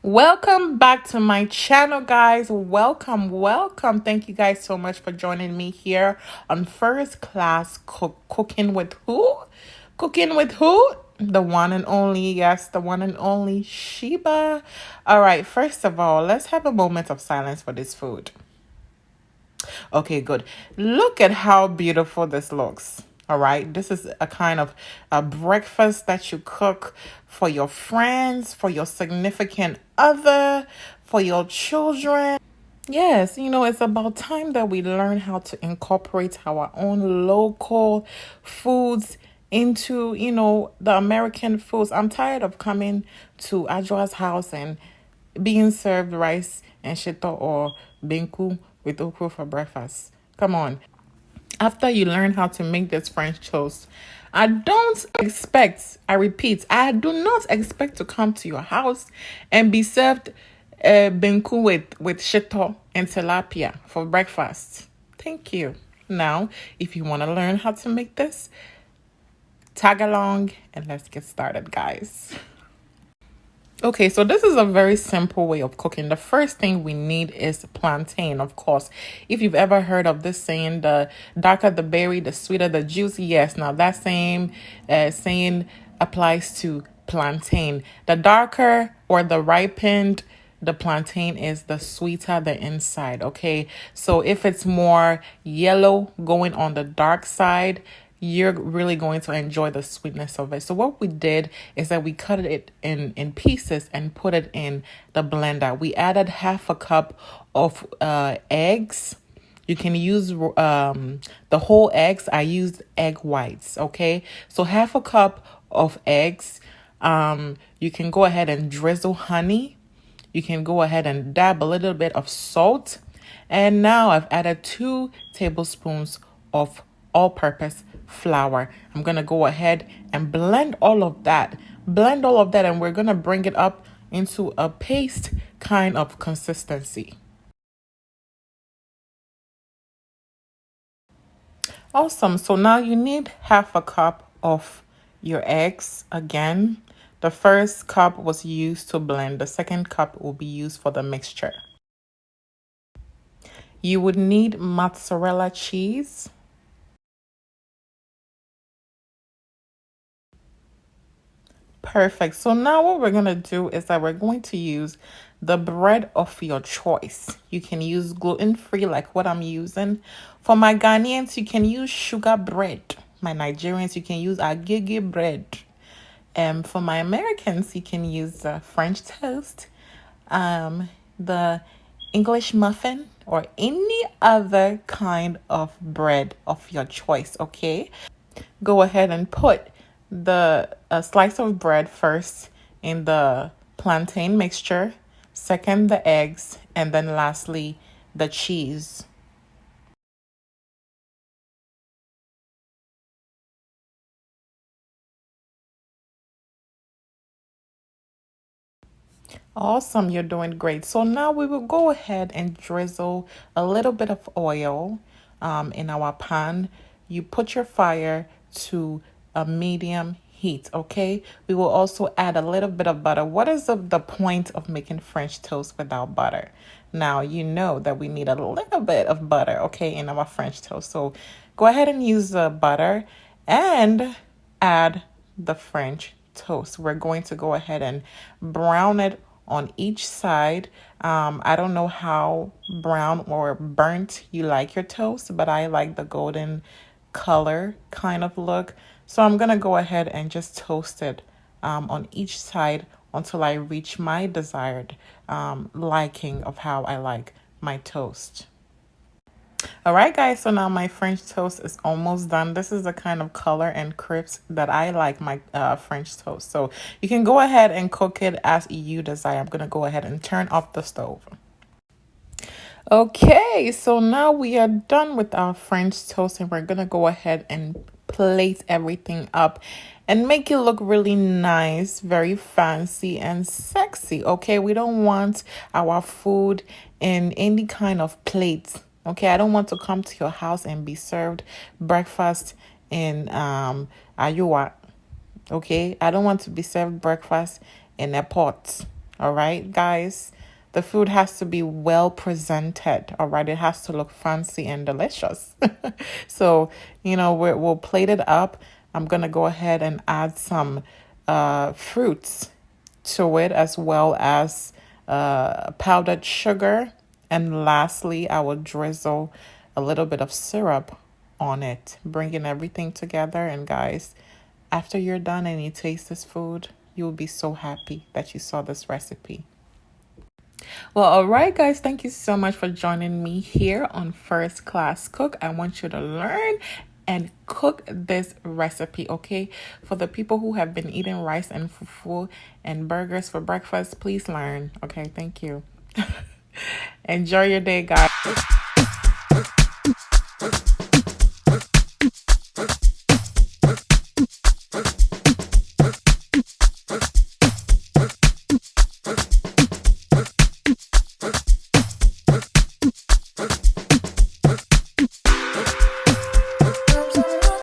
Welcome back to my channel, guys. Welcome. Thank you guys so much for joining me here on First Class Cooking with who? Cooking with who? The one and only, yes, the one and only Sheba. All right, first of all, let's have a moment of silence for this food. Okay, good. Look at how beautiful this looks. All right, this is a kind of a breakfast that you cook for your friends, for your significant other, for your children. Yes, it's about time that we learn how to incorporate our own local foods into, the American foods. I'm tired of coming to Adjoa's house and being served rice and shito or binku with okra for breakfast. Come on. After you learn how to make this French toast, I repeat, I do not expect to come to your house and be served benku with shito and tilapia for breakfast. Thank you. Now, if you want to learn how to make this, tag along and let's get started, guys. Okay, so this is a very simple way of cooking. The first thing we need is plantain, of course. If you've ever heard of this saying, the darker the berry, the sweeter the juice. Yes, now that same saying applies to plantain. The darker or the ripened the plantain is, the sweeter the inside. Okay, so if it's more yellow going on the dark side, you're really going to enjoy the sweetness of it. So what we did is that we cut it in pieces and put it in the blender. We added half a cup of eggs. You can use the whole eggs. I used egg whites. Okay, so half a cup of eggs. You can go ahead and drizzle honey. You can go ahead and dab a little bit of salt. And now I've added 2 tablespoons of all-purpose flour. I'm going to go ahead and blend all of that. And we're going to bring it up into a paste kind of consistency. Awesome. So now you need half a cup of your eggs again. The first cup was used to blend. The second cup will be used for the mixture. You would need mozzarella cheese. Perfect. So now what we're going to do is that we're going to use the bread of your choice. You can use gluten-free like what I'm using. For my Ghanaians, you can use sugar bread. My Nigerians, you can use agege bread. For my Americans, you can use French toast, the English muffin, or any other kind of bread of your choice, okay? Go ahead and put the slice of bread first in the plantain mixture, second the eggs, and then lastly the cheese. Awesome, you're doing great. So now we will go ahead and drizzle a little bit of oil in our pan. You put your fire to a medium heat, okay? We will also add a little bit of butter. What is the point of making French toast without butter? Now, you know that we need a little bit of butter, okay, in our French toast. So go ahead and use the butter and add the French toast. We're going to go ahead and brown it on each side. I don't know how brown or burnt you like your toast, but I like the golden color kind of look. So I'm going to go ahead and just toast it on each side until I reach my desired liking of how I like my toast. All right, guys, so now my French toast is almost done. This is the kind of color and crisp that I like my French toast. So you can go ahead and cook it as you desire. I'm going to go ahead and turn off the stove. Okay, so now we are done with our French toast and we're going to go ahead and plate everything up and make it look really nice, very fancy and sexy. Okay, we don't want our food in any kind of plate. Okay, I don't want to come to your house and be served breakfast in Ayua. Okay, I don't want to be served breakfast in a pot. All right, guys. The food has to be well presented. All right, it has to look fancy and delicious. So, we'll plate it up. I'm gonna go ahead and add some fruits to it, as well as powdered sugar. And lastly, I will drizzle a little bit of syrup on it, bringing everything together. And guys, after you're done and you taste this food, you will be so happy that you saw this recipe. Well, all right, guys, thank you so much for joining me here on First Class Cook. I want you to learn and cook this recipe, okay? For the people who have been eating rice and fufu and burgers for breakfast, please learn, okay? Thank you. Enjoy your day, guys.